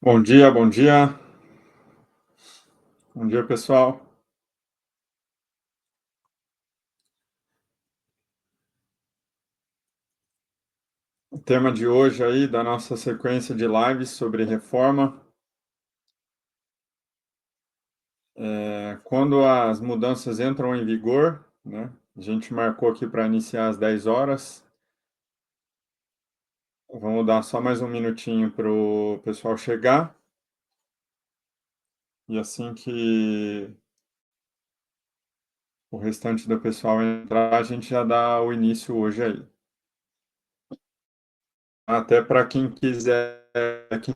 Bom dia, bom dia. Bom dia, pessoal. O tema de hoje aí da nossa sequência de lives sobre reforma é quando as mudanças entram em vigor, né? A gente marcou aqui para iniciar às 10 horas. Vamos dar só mais um minutinho para o pessoal chegar e assim que o restante do pessoal entrar, a gente já dá o início hoje aí. Até para quem quiser, quem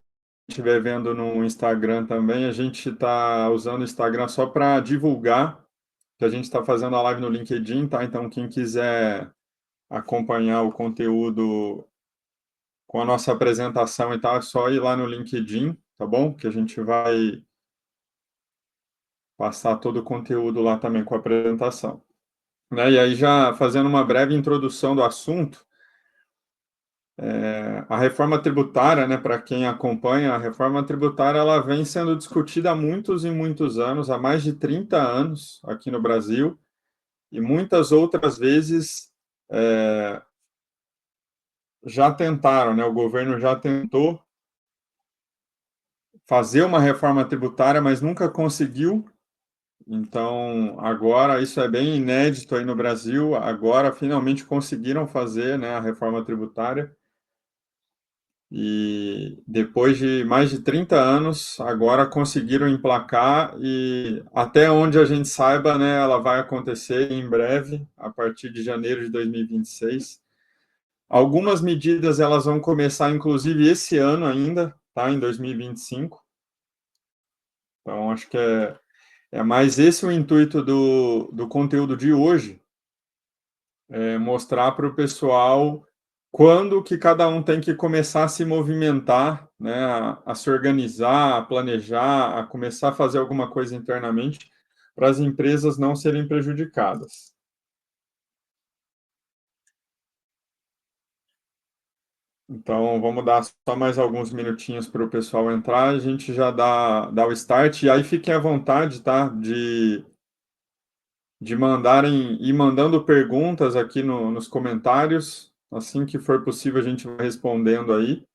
estiver vendo no Instagram também, a gente está usando o Instagram só para divulgar que a gente está fazendo a live no LinkedIn, tá? Então, quem quiser acompanhar o conteúdo com a nossa apresentação e tal, é só ir lá no LinkedIn, tá bom? Que a gente vai passar todo o conteúdo lá também com a apresentação. Né? E aí, já fazendo uma breve introdução do assunto, a reforma tributária, né, para quem acompanha, a reforma tributária ela vem sendo discutida há muitos e muitos anos, há mais de 30 anos aqui no Brasil, e muitas outras vezes já tentaram, né, o governo já tentou fazer uma reforma tributária, mas nunca conseguiu. Então, agora, isso é bem inédito aí no Brasil, agora finalmente conseguiram fazer, né, a reforma tributária. E depois de mais de 30 anos, agora conseguiram emplacar e até onde a gente saiba, né, ela vai acontecer em breve, a partir de janeiro de 2026. Algumas medidas elas vão começar inclusive esse ano ainda, tá, em 2025. Então acho que é mais esse o intuito do conteúdo de hoje, é mostrar para o pessoal quando que cada um tem que começar a se movimentar, né, a se organizar, a planejar, a começar a fazer alguma coisa internamente para as empresas não serem prejudicadas. Então, vamos dar só mais alguns minutinhos para o pessoal entrar, a gente já dá o start, e aí fiquem à vontade, tá, de mandarem, ir mandando perguntas aqui nos comentários, assim que for possível a gente vai respondendo aí.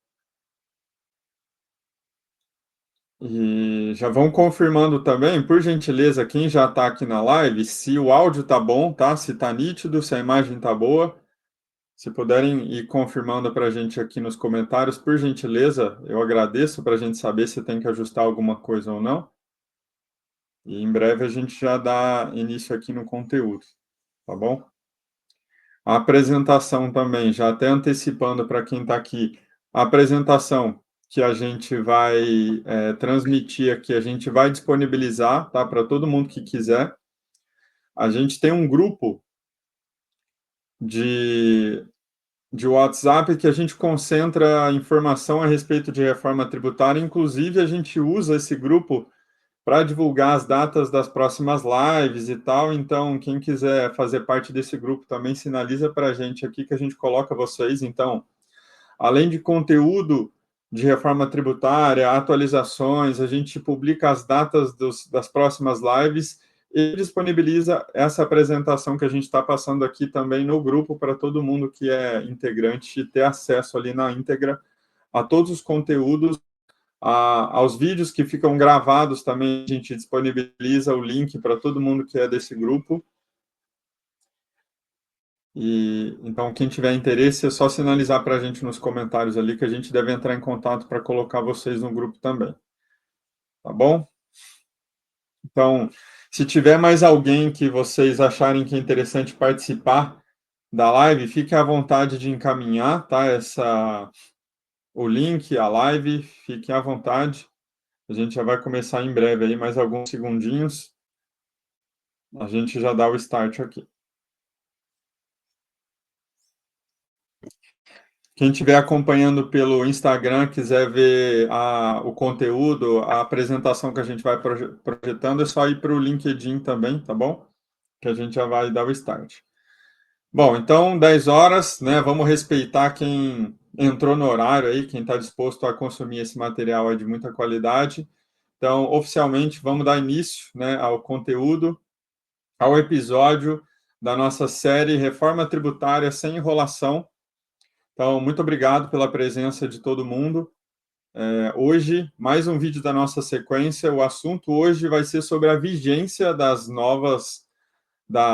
E já vão confirmando também, por gentileza, quem já está aqui na live, se o áudio tá bom, tá? Se tá nítido, se a imagem tá boa. Se puderem ir confirmando para a gente aqui nos comentários, por gentileza, eu agradeço para a gente saber se tem que ajustar alguma coisa ou não. E em breve a gente já dá início aqui no conteúdo, tá bom? A apresentação também, já até antecipando para quem está aqui, a apresentação que a gente vai transmitir aqui, a gente vai disponibilizar, tá, para todo mundo que quiser. A gente tem um grupo de, de WhatsApp que a gente concentra informação a respeito de reforma tributária, inclusive a gente usa esse grupo para divulgar as datas das próximas lives e tal. Então, quem quiser fazer parte desse grupo também sinaliza para a gente aqui que a gente coloca vocês. Então, além de conteúdo de reforma tributária, atualizações, a gente publica as datas das próximas lives e disponibiliza essa apresentação que a gente está passando aqui também no grupo para todo mundo que é integrante ter acesso ali na íntegra a todos os conteúdos, aos vídeos que ficam gravados também, a gente disponibiliza o link para todo mundo que é desse grupo. E então, quem tiver interesse, é só sinalizar para a gente nos comentários ali que a gente deve entrar em contato para colocar vocês no grupo também. Tá bom? Então, se tiver mais alguém que vocês acharem que é interessante participar da live, fiquem à vontade de encaminhar, tá? O link, a live, fiquem à vontade. A gente já vai começar em breve aí, mais alguns segundinhos. A gente já dá o start aqui. Quem estiver acompanhando pelo Instagram, quiser ver o conteúdo, a apresentação que a gente vai projetando, é só ir para o LinkedIn também, tá bom? Que a gente já vai dar o start. Bom, então, 10 horas, né? Vamos respeitar quem entrou no horário aí, quem está disposto a consumir esse material é de muita qualidade. Então, oficialmente, vamos dar início, né, ao conteúdo, ao episódio da nossa série Reforma Tributária Sem Enrolação. Então, muito obrigado pela presença de todo mundo. Hoje, mais um vídeo da nossa sequência. O assunto hoje vai ser sobre a vigência da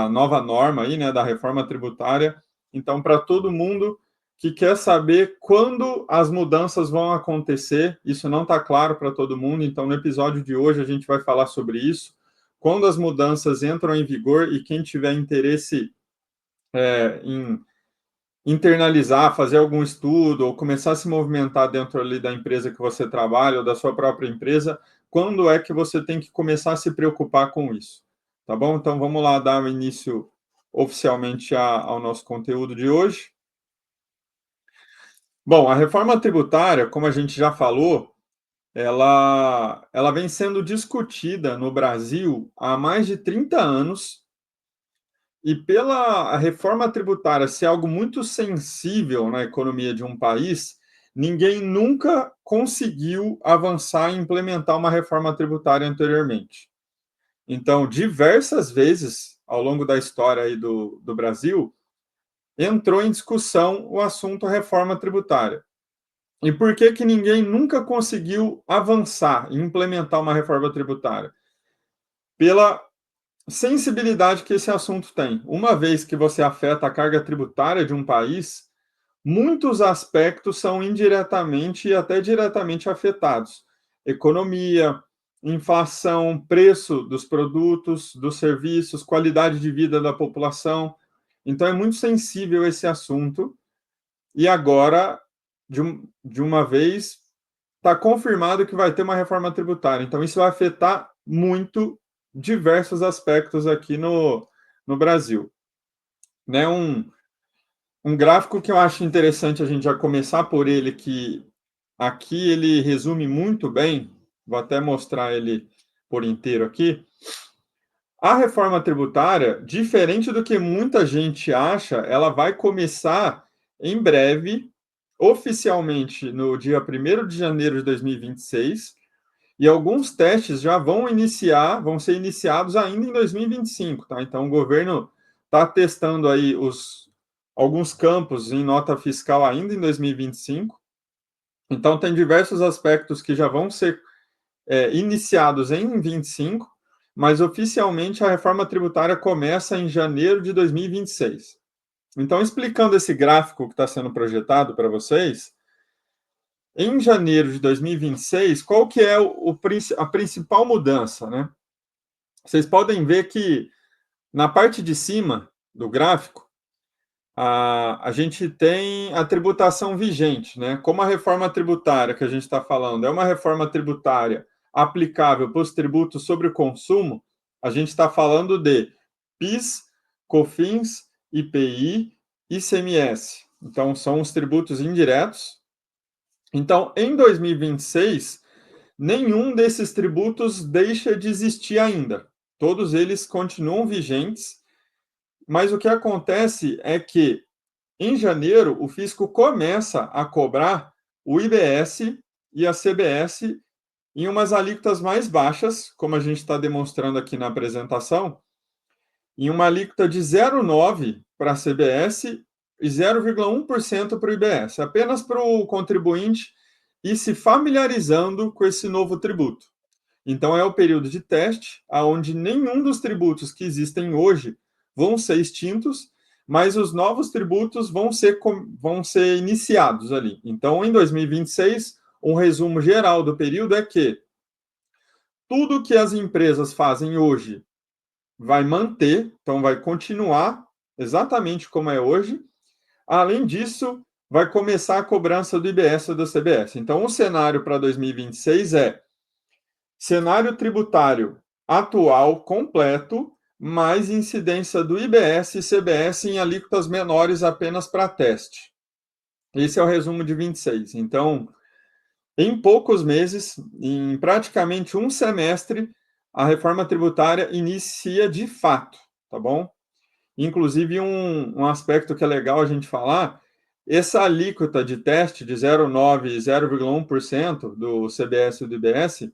nova norma aí, né, da reforma tributária. Então, para todo mundo que quer saber quando as mudanças vão acontecer, isso não está claro para todo mundo. Então, no episódio de hoje, a gente vai falar sobre isso, quando as mudanças entram em vigor e quem tiver interesse em internalizar, fazer algum estudo ou começar a se movimentar dentro ali da empresa que você trabalha ou da sua própria empresa, quando é que você tem que começar a se preocupar com isso? Tá bom? Então vamos lá dar início oficialmente ao nosso conteúdo de hoje. Bom, a reforma tributária, como a gente já falou, ela vem sendo discutida no Brasil há mais de 30 anos. E pela a reforma tributária ser algo muito sensível na economia de um país, ninguém nunca conseguiu avançar e implementar uma reforma tributária anteriormente. Então, diversas vezes ao longo da história aí do Brasil, entrou em discussão o assunto reforma tributária. E por que que ninguém nunca conseguiu avançar e implementar uma reforma tributária? Pela sensibilidade que esse assunto tem. Uma vez que você afeta a carga tributária de um país, muitos aspectos são indiretamente e até diretamente afetados. Economia, inflação, preço dos produtos, dos serviços, qualidade de vida da população. Então é muito sensível esse assunto. E agora, de uma vez, está confirmado que vai ter uma reforma tributária. Então, isso vai afetar muito diversos aspectos aqui no Brasil. Né? Um gráfico que eu acho interessante a gente já começar por ele, que aqui ele resume muito bem, vou até mostrar ele por inteiro aqui. A reforma tributária, diferente do que muita gente acha, ela vai começar em breve, oficialmente no dia 1º de janeiro de 2026, e alguns testes já vão ser iniciados ainda em 2025, tá? Então o governo está testando aí alguns campos em nota fiscal ainda em 2025. Então tem diversos aspectos que já vão ser iniciados em 25, mas oficialmente a reforma tributária começa em janeiro de 2026. Então, explicando esse gráfico que está sendo projetado para vocês, em janeiro de 2026, qual que é a principal mudança, né? Vocês podem ver que na parte de cima do gráfico, a gente tem a tributação vigente, né? Como a reforma tributária que a gente está falando é uma reforma tributária aplicável para os tributos sobre o consumo, a gente está falando de PIS, COFINS, IPI, ICMS. Então, são os tributos indiretos. Então, em 2026, nenhum desses tributos deixa de existir ainda. Todos eles continuam vigentes, mas o que acontece é que, em janeiro, o fisco começa a cobrar o IBS e a CBS em umas alíquotas mais baixas, como a gente está demonstrando aqui na apresentação, em uma alíquota de 0,9% para a CBS e 0,1% para o IBS, apenas para o contribuinte ir se familiarizando com esse novo tributo. Então, é o período de teste, onde nenhum dos tributos que existem hoje vão ser extintos, mas os novos tributos vão ser iniciados ali. Então, em 2026, um resumo geral do período é que tudo que as empresas fazem hoje vai manter, então vai continuar exatamente como é hoje. Além disso, vai começar a cobrança do IBS e do CBS. Então, o cenário para 2026 é cenário tributário atual completo, mais incidência do IBS e CBS em alíquotas menores apenas para teste. Esse é o resumo de 26. Então, em poucos meses, em praticamente um semestre, a reforma tributária inicia de fato, tá bom? Inclusive, um aspecto que é legal a gente falar essa alíquota de teste de 0,9% e 0,1% do CBS e do IBS,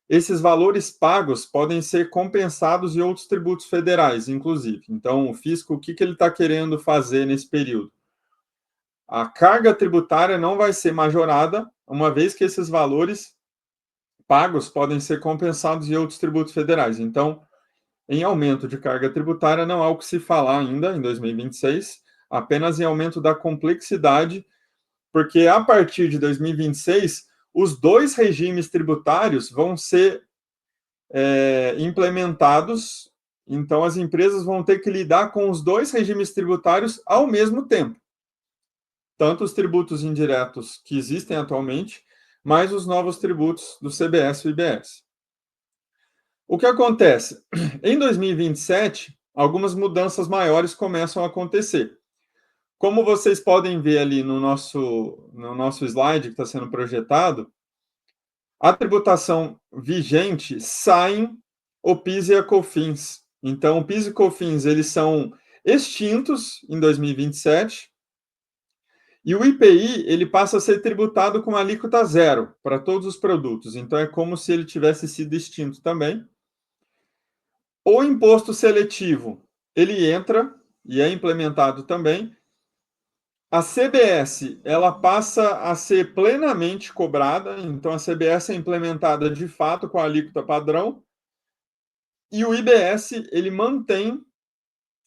esses valores pagos podem ser compensados em outros tributos federais, inclusive. Então, o fisco, o que ele está querendo fazer nesse período? A carga tributária não vai ser majorada, uma vez que esses valores pagos podem ser compensados em outros tributos federais. Então, em aumento de carga tributária, não há o que se falar ainda em 2026, apenas em aumento da complexidade, porque a partir de 2026, os dois regimes tributários vão ser implementados, então as empresas vão ter que lidar com os dois regimes tributários ao mesmo tempo. Tanto os tributos indiretos que existem atualmente, mais os novos tributos do CBS e IBS. O que acontece? Em 2027, algumas mudanças maiores começam a acontecer. Como vocês podem ver ali no nosso slide que está sendo projetado, a tributação vigente saem o PIS e a COFINS. Então, o PIS e COFINS eles são extintos em 2027 e o IPI ele passa a ser tributado com alíquota zero para todos os produtos. Então, é como se ele tivesse sido extinto também. O imposto seletivo ele entra e é implementado também. A CBS ela passa a ser plenamente cobrada, então a CBS é implementada de fato com a alíquota padrão, e o IBS ele mantém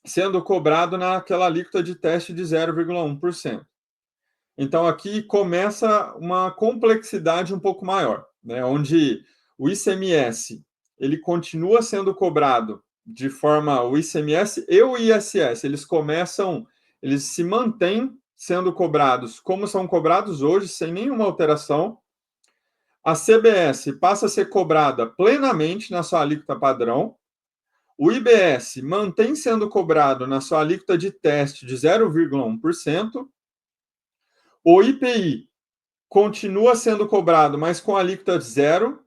sendo cobrado naquela alíquota de teste de 0,1%. Então aqui começa uma complexidade um pouco maior, né, onde o ICMS ele continua sendo cobrado de forma o ICMS e o ISS, eles se mantêm sendo cobrados como são cobrados hoje, sem nenhuma alteração. A CBS passa a ser cobrada plenamente na sua alíquota padrão. O IBS mantém sendo cobrado na sua alíquota de teste de 0,1%. O IPI continua sendo cobrado, mas com alíquota de zero.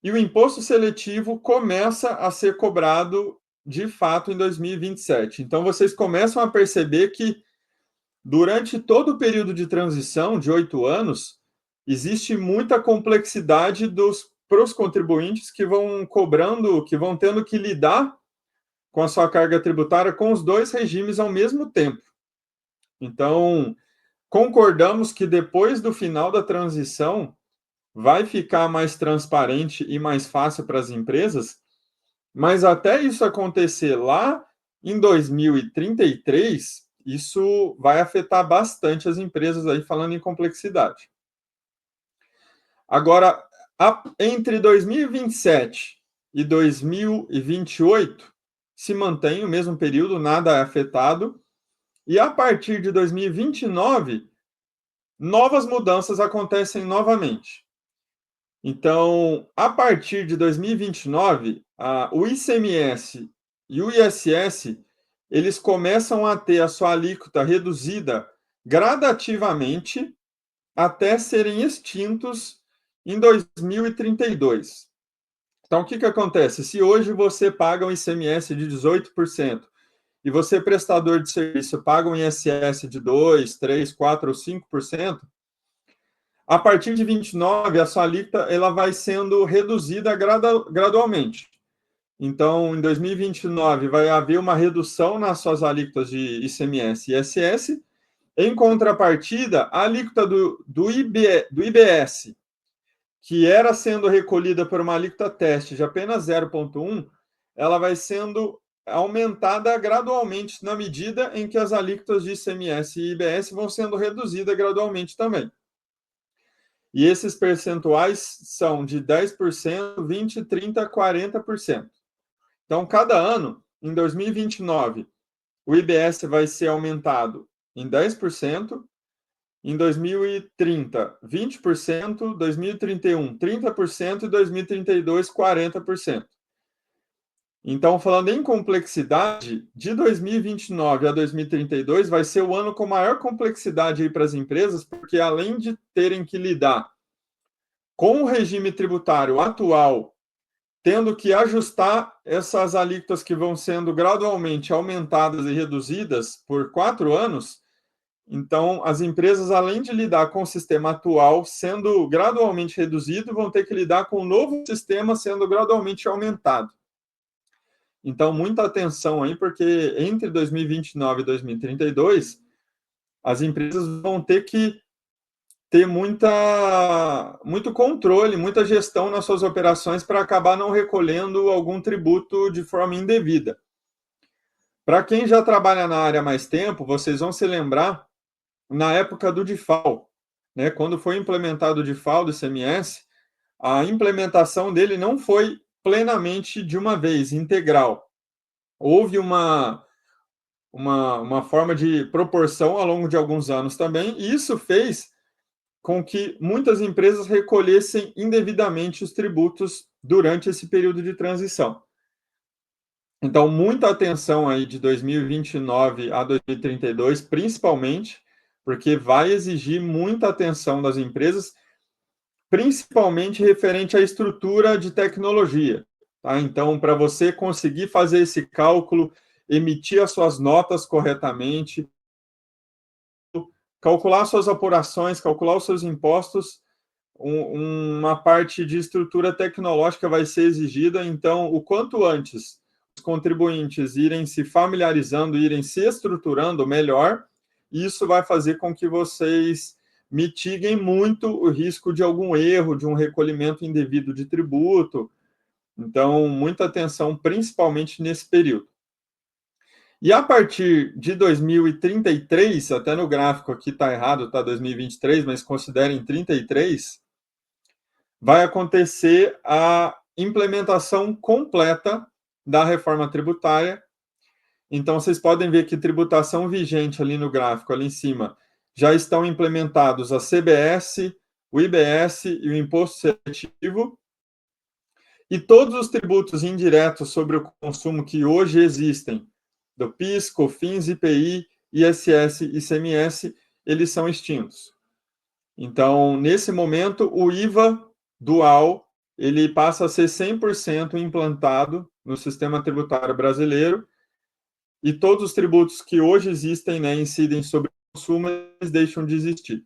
E o imposto seletivo começa a ser cobrado de fato em 2027. Então, vocês começam a perceber que durante todo o período de transição de 8 anos, existe muita complexidade para os contribuintes que vão cobrando, que vão tendo que lidar com a sua carga tributária com os dois regimes ao mesmo tempo. Então, concordamos que depois do final da transição, vai ficar mais transparente e mais fácil para as empresas, mas até isso acontecer lá em 2033, isso vai afetar bastante as empresas aí, falando em complexidade. Agora, entre 2027 e 2028, se mantém o mesmo período, nada é afetado, e a partir de 2029, novas mudanças acontecem novamente. Então, a partir de 2029, o ICMS e o ISS, eles começam a ter a sua alíquota reduzida gradativamente até serem extintos em 2032. Então, o que acontece? Se hoje você paga um ICMS de 18% e você, prestador de serviço, paga um ISS de 2%, 3%, 4% ou 5%, a partir de 29, a sua alíquota ela vai sendo reduzida gradualmente. Então, em 2029, vai haver uma redução nas suas alíquotas de ICMS e ISS. Em contrapartida, a alíquota do IBS, que era sendo recolhida por uma alíquota teste de apenas 0,1, ela vai sendo aumentada gradualmente na medida em que as alíquotas de ICMS e IBS vão sendo reduzidas gradualmente também. E esses percentuais são de 10%, 20%, 30%, 40%. Então, cada ano, em 2029, o IBS vai ser aumentado em 10%, em 2030, 20%, 2031, 30% e 2032, 40%. Então, falando em complexidade, de 2029 a 2032 vai ser o ano com maior complexidade aí para as empresas, porque além de terem que lidar com o regime tributário atual, tendo que ajustar essas alíquotas que vão sendo gradualmente aumentadas e reduzidas por 4 anos, Então, as empresas, além de lidar com o sistema atual sendo gradualmente reduzido, vão ter que lidar com o novo sistema sendo gradualmente aumentado. Então, muita atenção aí, porque entre 2029 e 2032, as empresas vão ter que ter muito controle, muita gestão nas suas operações para acabar não recolhendo algum tributo de forma indevida. Para quem já trabalha na área há mais tempo, vocês vão se lembrar na época do DIFAL, né? Quando foi implementado o DIFAL do ICMS, a implementação dele não foi plenamente de uma vez, integral. Houve uma forma de proporção ao longo de alguns anos também, e isso fez com que muitas empresas recolhessem indevidamente os tributos durante esse período de transição. Então, muita atenção aí de 2029 a 2032, principalmente, porque vai exigir muita atenção das empresas, principalmente referente à estrutura de tecnologia. Tá? Então, para você conseguir fazer esse cálculo, emitir as suas notas corretamente, calcular suas apurações, calcular os seus impostos, uma parte de estrutura tecnológica vai ser exigida. Então, o quanto antes os contribuintes irem se familiarizando, irem se estruturando melhor, isso vai fazer com que vocês mitiguem muito o risco de algum erro, de um recolhimento indevido de tributo. Então, muita atenção, principalmente nesse período. E a partir de 2033, até no gráfico aqui está errado, está 2023, mas considerem 33, vai acontecer a implementação completa da reforma tributária. Então, vocês podem ver que tributação vigente ali no gráfico, ali em cima, já estão implementados a CBS, o IBS e o Imposto Seletivo. E todos os tributos indiretos sobre o consumo que hoje existem, do PIS, COFINS, IPI, ISS e ICMS, eles são extintos. Então, nesse momento, o IVA dual, ele passa a ser 100% implantado no sistema tributário brasileiro, e todos os tributos que hoje existem, né, incidem sobre o consumo, eles deixam de existir.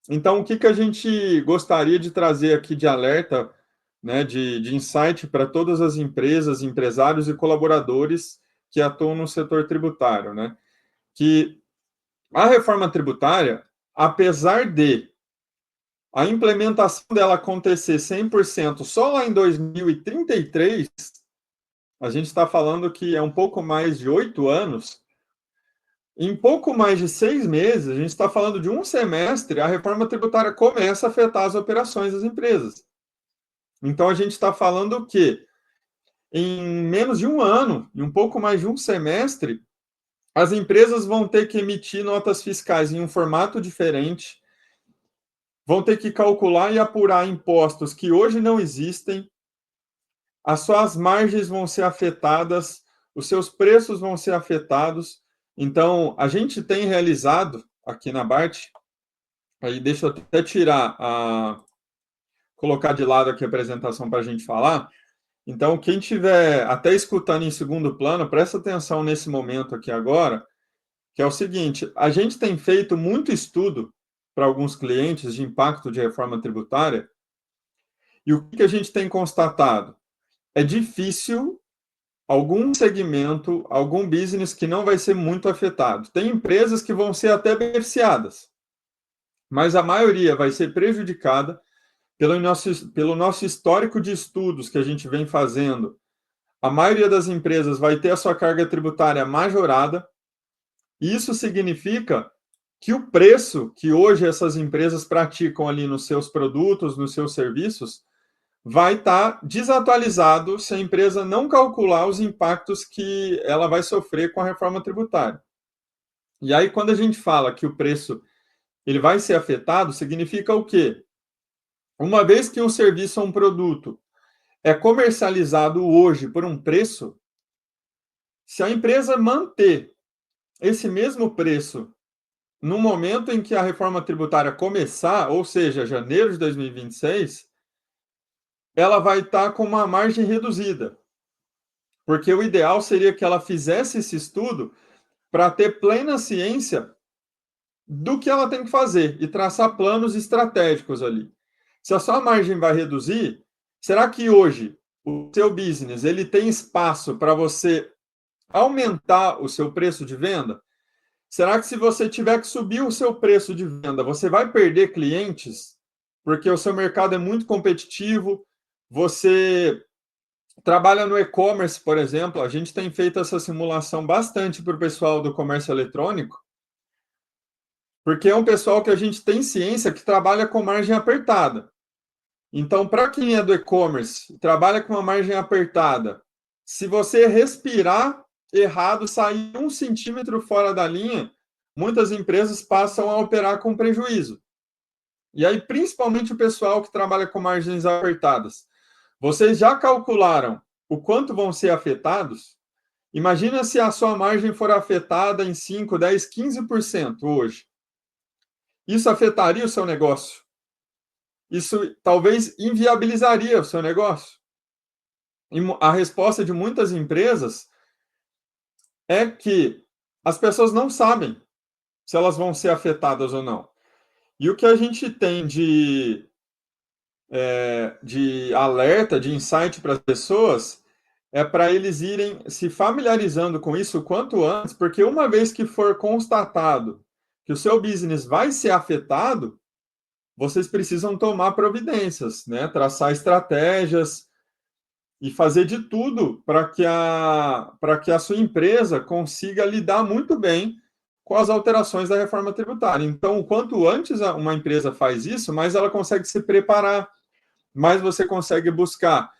Então, o que a gente gostaria de trazer aqui de alerta, né, de insight para todas as empresas, empresários e colaboradores que atuam no setor tributário, né? Que a reforma tributária, apesar de a implementação dela acontecer 100% só lá em 2033, a gente está falando que é um pouco mais de 8 anos, em pouco mais de 6 meses, a gente está falando de um semestre, a reforma tributária começa a afetar as operações das empresas. Então, a gente está falando que em menos de um ano, em um pouco mais de um semestre, as empresas vão ter que emitir notas fiscais em um formato diferente, vão ter que calcular e apurar impostos que hoje não existem, as suas margens vão ser afetadas, os seus preços vão ser afetados. Então, a gente tem realizado aqui na BART, aí deixa eu até colocar de lado aqui a apresentação para a gente falar. Então, quem estiver até escutando em segundo plano, presta atenção nesse momento aqui agora, que é o seguinte: a gente tem feito muito estudo para alguns clientes de impacto de reforma tributária, e o que a gente tem constatado? É difícil algum segmento, algum business que não vai ser muito afetado. Tem empresas que vão ser até beneficiadas, mas a maioria vai ser prejudicada pelo nosso histórico de estudos que a gente vem fazendo. A maioria das empresas vai ter a sua carga tributária majorada. Isso significa que o preço que hoje essas empresas praticam ali nos seus produtos, nos seus serviços, vai estar desatualizado se a empresa não calcular os impactos que ela vai sofrer com a reforma tributária. E aí, quando a gente fala que o preço ele vai ser afetado, significa o quê? Uma vez que um serviço ou um produto é comercializado hoje por um preço, se a empresa manter esse mesmo preço no momento em que a reforma tributária começar, ou seja, janeiro de 2026, ela vai estar com uma margem reduzida. Porque o ideal seria que ela fizesse esse estudo para ter plena ciência do que ela tem que fazer e traçar planos estratégicos ali. Se a sua margem vai reduzir, será que hoje o seu business ele tem espaço para você aumentar o seu preço de venda? Será que se você tiver que subir o seu preço de venda, você vai perder clientes? Porque o seu mercado é muito competitivo, você trabalha no e-commerce, por exemplo, a gente tem feito essa simulação bastante para o pessoal do comércio eletrônico, porque é um pessoal que a gente tem ciência que trabalha com margem apertada. Então, para quem é do e-commerce, trabalha com uma margem apertada, se você respirar errado, sair 1 centímetro fora da linha, muitas empresas passam a operar com prejuízo. E aí, principalmente o pessoal que trabalha com margens apertadas. Vocês já calcularam o quanto vão ser afetados? Imagina se a sua margem for afetada em 5, 10, 15% hoje. Isso afetaria o seu negócio? Isso talvez inviabilizaria o seu negócio? E a resposta de muitas empresas é que as pessoas não sabem se elas vão ser afetadas ou não. E o que a gente tem de alerta, de insight para as pessoas, é para eles irem se familiarizando com isso o quanto antes, porque uma vez que for constatado que o seu business vai ser afetado, vocês precisam tomar providências, né? Traçar estratégias e fazer de tudo para que a sua empresa consiga lidar muito bem com as alterações da reforma tributária. Então, o quanto antes uma empresa faz isso, mais ela consegue se preparar, mais você consegue buscar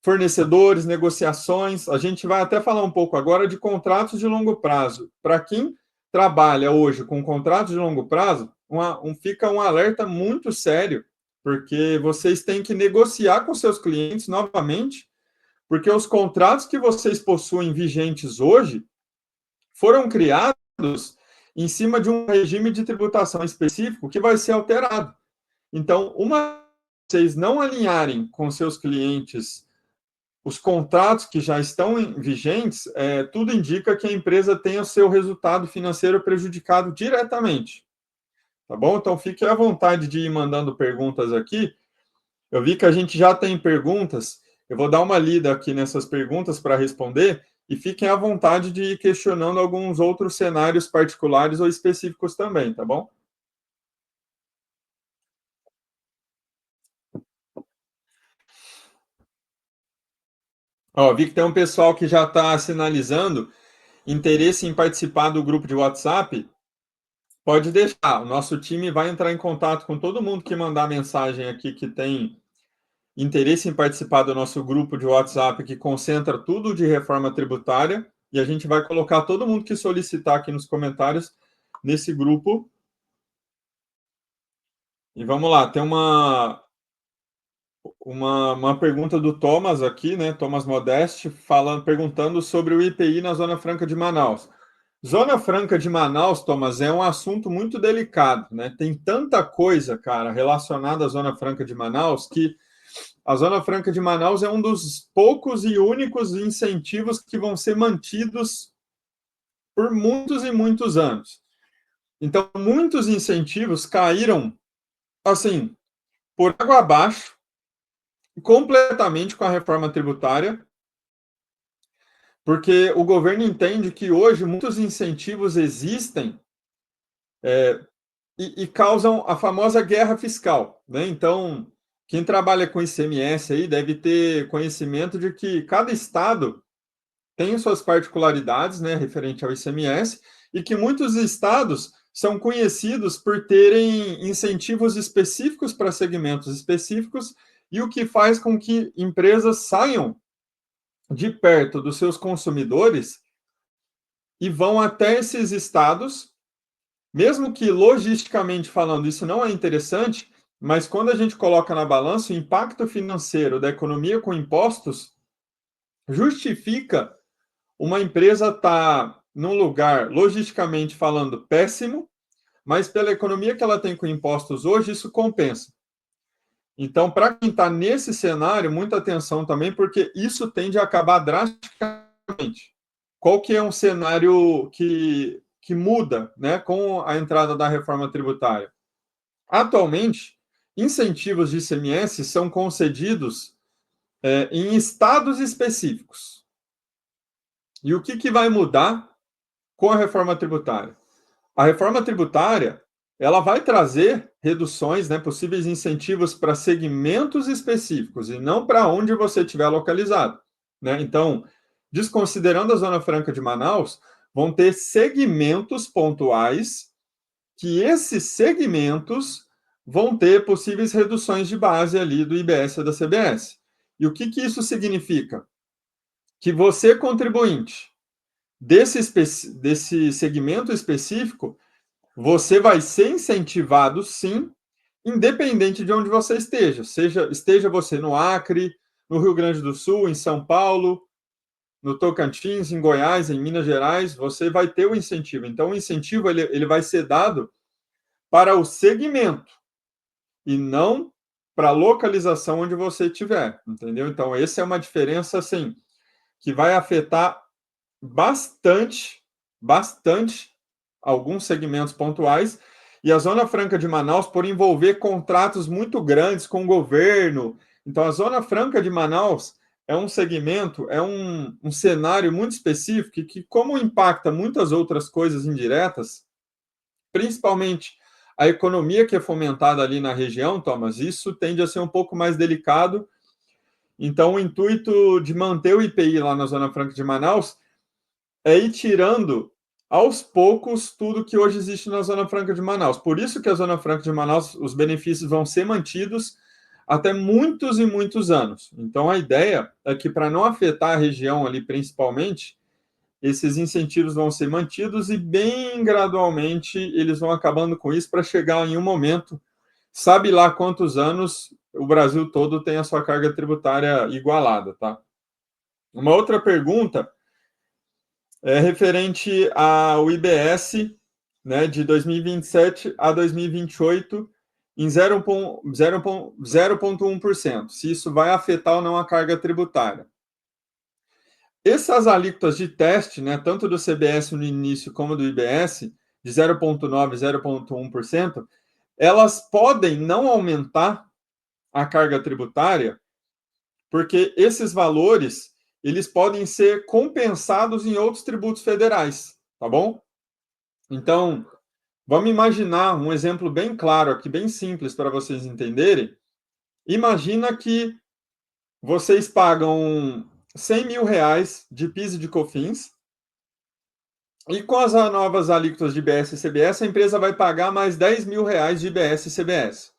fornecedores, negociações. A gente vai até falar um pouco agora de contratos de longo prazo. Para quem trabalha hoje com contratos de longo prazo, fica um alerta muito sério, porque vocês têm que negociar com seus clientes novamente, porque os contratos que vocês possuem vigentes hoje foram criados em cima de um regime de tributação específico que vai ser alterado. Então, vocês não alinharem com seus clientes os contratos que já estão vigentes, tudo indica que a empresa tem o seu resultado financeiro prejudicado diretamente. Tá bom? Então, fique à vontade de ir mandando perguntas aqui. Eu vi que a gente já tem perguntas. Eu vou dar uma lida aqui nessas perguntas para responder e fiquem à vontade de ir questionando alguns outros cenários particulares ou específicos também, tá bom? Ó, vi que tem um pessoal que já está sinalizando interesse em participar do grupo de WhatsApp. Pode deixar, o nosso time vai entrar em contato com todo mundo que mandar mensagem aqui que tem interesse em participar do nosso grupo de WhatsApp que concentra tudo de reforma tributária e a gente vai colocar todo mundo que solicitar aqui nos comentários nesse grupo. E vamos lá, tem uma pergunta do Thomas aqui, né? Thomas Modeste, perguntando sobre o IPI na Zona Franca de Manaus. Zona Franca de Manaus, Thomas, é um assunto muito delicado, né? Tem tanta coisa, cara, relacionada à Zona Franca de Manaus que a Zona Franca de Manaus é um dos poucos e únicos incentivos que vão ser mantidos por muitos e muitos anos. Então, muitos incentivos caíram, assim, por água abaixo, completamente com a reforma tributária, porque o governo entende que hoje muitos incentivos existem e causam a famosa guerra fiscal, né? Então, quem trabalha com ICMS aí deve ter conhecimento de que cada estado tem suas particularidades, né, referente ao ICMS, e que muitos estados são conhecidos por terem incentivos específicos para segmentos específicos, e o que faz com que empresas saiam de perto dos seus consumidores e vão até esses estados, mesmo que logisticamente falando isso não é interessante, mas quando a gente coloca na balança o impacto financeiro da economia com impostos, justifica uma empresa estar num lugar, logisticamente falando, péssimo, mas pela economia que ela tem com impostos hoje, isso compensa. Então, para quem está nesse cenário, muita atenção também, porque isso tende a acabar drasticamente. Qual que é um cenário que que muda, né, com a entrada da reforma tributária? Atualmente, incentivos de ICMS são concedidos em estados específicos. E o que vai mudar com a reforma tributária? A reforma tributária, ela vai trazer reduções, né, possíveis incentivos para segmentos específicos e não para onde você estiver localizado, né? Então, desconsiderando a Zona Franca de Manaus, vão ter segmentos pontuais que esses segmentos vão ter possíveis reduções de base ali do IBS e da CBS. E o que isso significa? Que você, contribuinte, desse segmento específico, você vai ser incentivado, sim, independente de onde você esteja. Esteja você no Acre, no Rio Grande do Sul, em São Paulo, no Tocantins, em Goiás, em Minas Gerais, você vai ter o incentivo. Então, o incentivo ele vai ser dado para o segmento e não para a localização onde você estiver, entendeu? Então, essa é uma diferença, assim, que vai afetar bastante alguns segmentos pontuais. E a Zona Franca de Manaus, por envolver contratos muito grandes com o governo. Então, a Zona Franca de Manaus é um segmento, é um cenário muito específico que, como impacta muitas outras coisas indiretas, principalmente a economia que é fomentada ali na região, Thomas, isso tende a ser um pouco mais delicado. Então, o intuito de manter o IPI lá na Zona Franca de Manaus é ir tirando aos poucos tudo que hoje existe na Zona Franca de Manaus. Por isso que a Zona Franca de Manaus, os benefícios vão ser mantidos até muitos e muitos anos. Então, a ideia é que, para não afetar a região ali principalmente, esses incentivos vão ser mantidos e, bem gradualmente, eles vão acabando com isso para chegar em um momento, sabe lá quantos anos o Brasil todo tem a sua carga tributária igualada, tá? Uma outra pergunta é referente ao IBS, né, de 2027 a 2028 em 0,1%, se isso vai afetar ou não a carga tributária. Essas alíquotas de teste, né, tanto do CBS no início como do IBS, de 0,9% e 0,1%, elas podem não aumentar a carga tributária, porque esses valores eles podem ser compensados em outros tributos federais, tá bom? Então, vamos imaginar um exemplo bem claro aqui, bem simples para vocês entenderem. Imagina que vocês pagam 100 mil reais de PIS e de COFINS, e com as novas alíquotas de IBS e CBS, a empresa vai pagar mais 10 mil reais de IBS e CBS.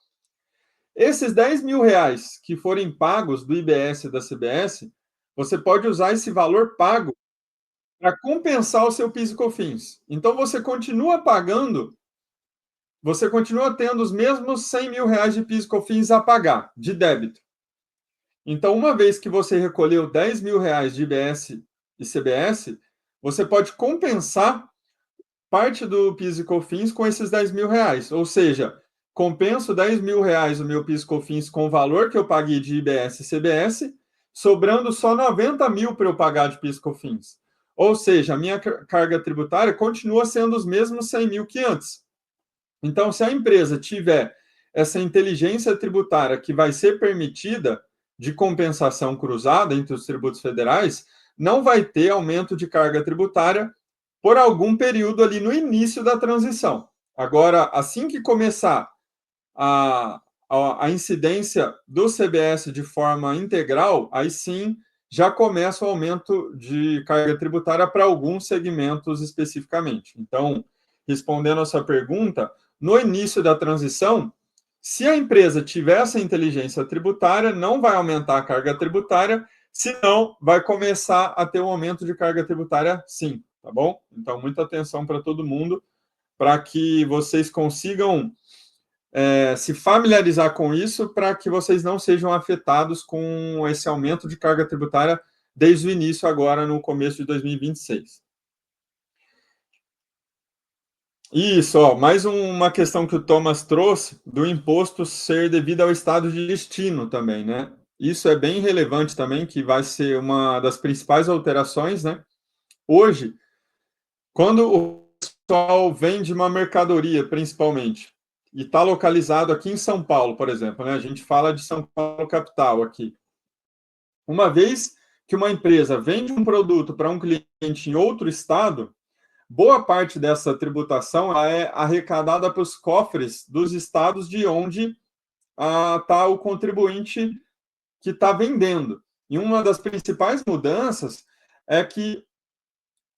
Esses 10 mil reais que forem pagos do IBS e da CBS, você pode usar esse valor pago para compensar o seu PIS e COFINS. Então, você continua tendo os mesmos 100 mil reais de PIS e COFINS a pagar, de débito. Então, uma vez que você recolheu 10 mil reais de IBS e CBS, você pode compensar parte do PIS e COFINS com esses 10 mil reais. Ou seja, compenso 10 mil reais o meu PIS e COFINS com o valor que eu paguei de IBS e CBS, sobrando só 90 mil para eu pagar de PIS e COFINS. Ou seja, a minha carga tributária continua sendo os mesmos 100 mil que antes. Então, se a empresa tiver essa inteligência tributária que vai ser permitida de compensação cruzada entre os tributos federais, não vai ter aumento de carga tributária por algum período ali no início da transição. Agora, assim que começar a incidência do CBS de forma integral, aí sim já começa o aumento de carga tributária para alguns segmentos especificamente. Então, respondendo a sua pergunta, no início da transição, se a empresa tiver essa inteligência tributária, não vai aumentar a carga tributária, senão vai começar a ter um aumento de carga tributária sim, tá bom? Então, muita atenção para todo mundo, para que vocês consigam se familiarizar com isso, para que vocês não sejam afetados com esse aumento de carga tributária desde o início, agora no começo de 2026. Isso, ó, mais uma questão que o Thomas trouxe, do imposto ser devido ao estado de destino também, né? Isso é bem relevante também, que vai ser uma das principais alterações, né? Hoje, quando pessoal vende uma mercadoria, principalmente, e está localizado aqui em São Paulo, por exemplo, né? A gente fala de São Paulo capital aqui. Uma vez que uma empresa vende um produto para um cliente em outro estado, boa parte dessa tributação é arrecadada para os cofres dos estados de onde está o contribuinte que está vendendo. E uma das principais mudanças é que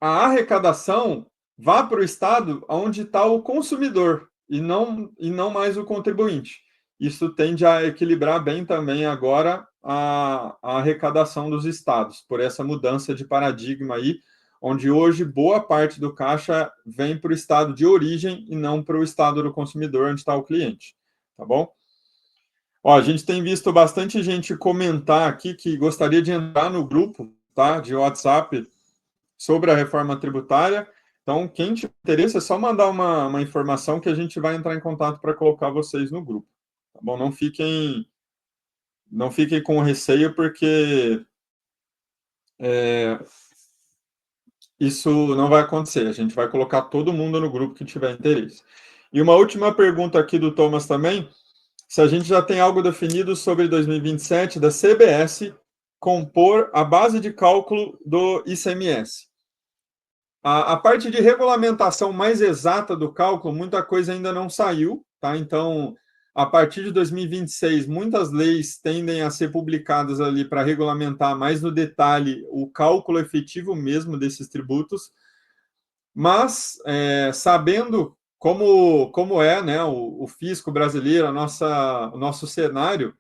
a arrecadação vá para o estado onde está o consumidor e não mais o contribuinte. Isso tende a equilibrar bem também agora a arrecadação dos estados, por essa mudança de paradigma aí, onde hoje boa parte do caixa vem para o estado de origem e não para o estado do consumidor, onde está o cliente. Tá bom? Ó, a gente tem visto bastante gente comentar aqui que gostaria de entrar no grupo, tá, de WhatsApp sobre a reforma tributária. Então, quem tiver interesse, é só mandar uma informação que a gente vai entrar em contato para colocar vocês no grupo. Tá bom? Não fiquem com receio, porque isso não vai acontecer. A gente vai colocar todo mundo no grupo que tiver interesse. E uma última pergunta aqui do Thomas também, se a gente já tem algo definido sobre 2027 da CBS compor a base de cálculo do ICMS. A parte de regulamentação mais exata do cálculo, muita coisa ainda não saiu, tá? Então, a partir de 2026, muitas leis tendem a ser publicadas ali para regulamentar mais no detalhe o cálculo efetivo mesmo desses tributos, mas sabendo como é, né, o fisco brasileiro, o nosso cenário,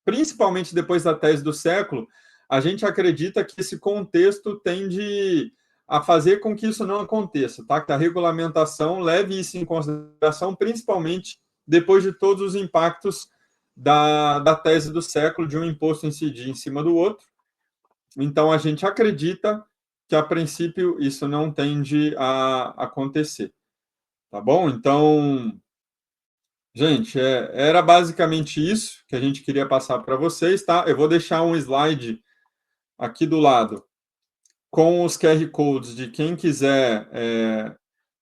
principalmente depois da tese do século, a gente acredita que esse contexto tende a fazer com que isso não aconteça, tá? Que a regulamentação leve isso em consideração, principalmente depois de todos os impactos da tese do século, de um imposto incidir em cima do outro. Então, a gente acredita que, a princípio, isso não tende a acontecer, tá bom? Então, gente, era basicamente isso que a gente queria passar para vocês, tá? Eu vou deixar um slide aqui do lado com os QR Codes de quem quiser,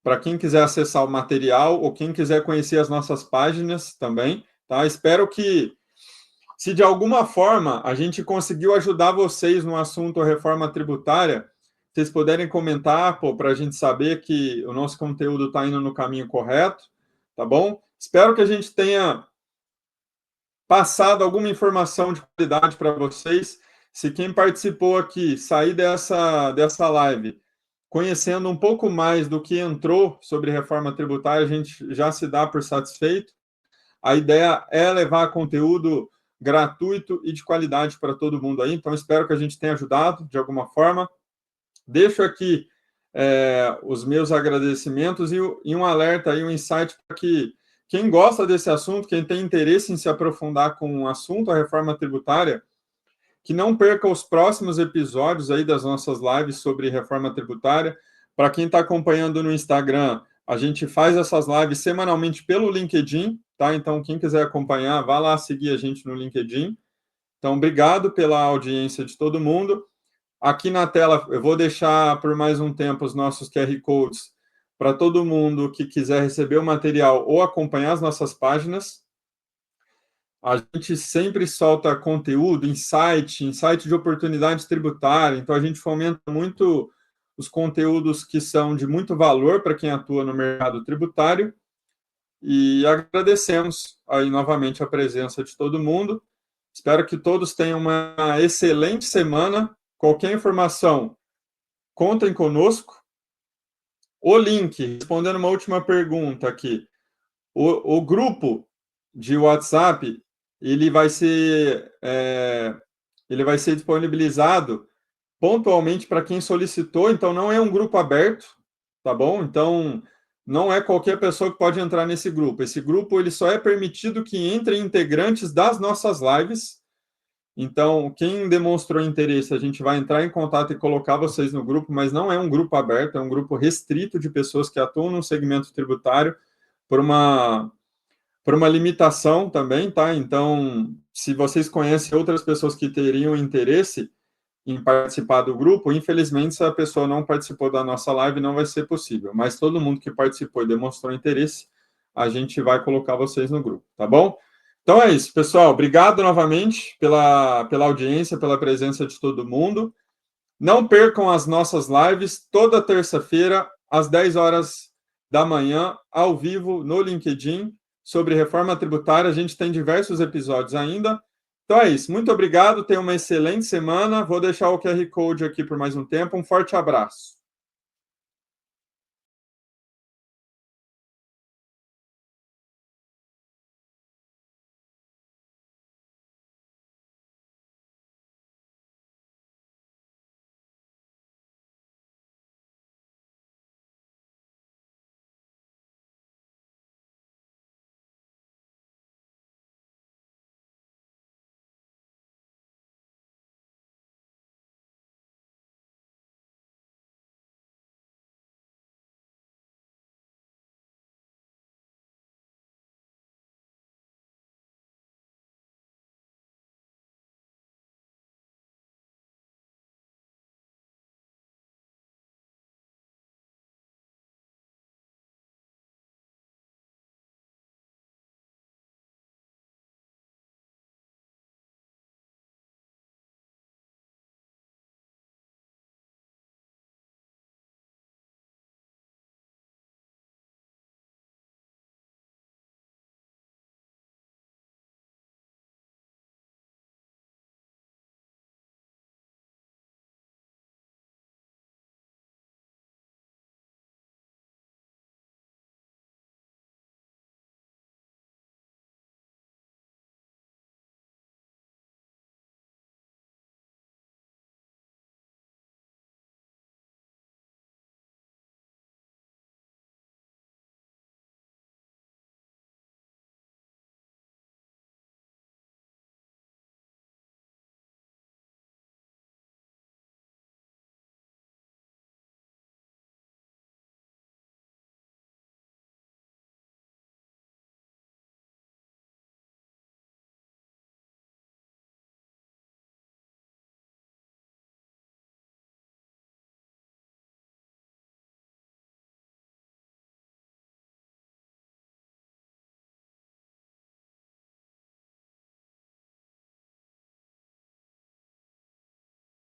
para quem quiser acessar o material ou quem quiser conhecer as nossas páginas também, tá? Espero que, se de alguma forma a gente conseguiu ajudar vocês no assunto reforma tributária, vocês puderem comentar, para a gente saber que o nosso conteúdo está indo no caminho correto, tá bom? Espero que a gente tenha passado alguma informação de qualidade para vocês. Se quem participou aqui sair dessa live conhecendo um pouco mais do que entrou sobre reforma tributária, a gente já se dá por satisfeito. A ideia é levar conteúdo gratuito e de qualidade para todo mundo aí, então espero que a gente tenha ajudado de alguma forma. Deixo aqui os meus agradecimentos e um alerta aí, um insight para que quem gosta desse assunto, quem tem interesse em se aprofundar com o assunto, a reforma tributária, que não perca os próximos episódios aí das nossas lives sobre reforma tributária. Para quem está acompanhando no Instagram, a gente faz essas lives semanalmente pelo LinkedIn, tá? Então, quem quiser acompanhar, vá lá seguir a gente no LinkedIn. Então, obrigado pela audiência de todo mundo. Aqui na tela, eu vou deixar por mais um tempo os nossos QR Codes para todo mundo que quiser receber o material ou acompanhar as nossas páginas. A gente sempre solta conteúdo, insight de oportunidade tributária, então a gente fomenta muito os conteúdos que são de muito valor para quem atua no mercado tributário, e agradecemos aí novamente a presença de todo mundo. Espero que todos tenham uma excelente semana. Qualquer informação, contem conosco. O link, respondendo uma última pergunta aqui, o grupo de WhatsApp, ele vai ser disponibilizado pontualmente para quem solicitou, então não é um grupo aberto, tá bom? Então, não é qualquer pessoa que pode entrar nesse grupo. Esse grupo, ele só é permitido que entrem integrantes das nossas lives. Então, quem demonstrou interesse, a gente vai entrar em contato e colocar vocês no grupo, mas não é um grupo aberto, é um grupo restrito de pessoas que atuam no segmento tributário por uma limitação também, tá? Então, se vocês conhecem outras pessoas que teriam interesse em participar do grupo. Infelizmente, se a pessoa não participou da nossa live, não vai ser possível. Mas todo mundo que participou e demonstrou interesse, a gente vai colocar vocês no grupo, tá bom? Então é isso, pessoal. Obrigado novamente pela audiência, pela presença de todo mundo. Não percam as nossas lives toda terça-feira, às 10 horas da manhã, ao vivo, no LinkedIn, sobre reforma tributária. A gente tem diversos episódios ainda. Então é isso. Muito obrigado. Tenha uma excelente semana. Vou deixar o QR Code aqui por mais um tempo. Um forte abraço.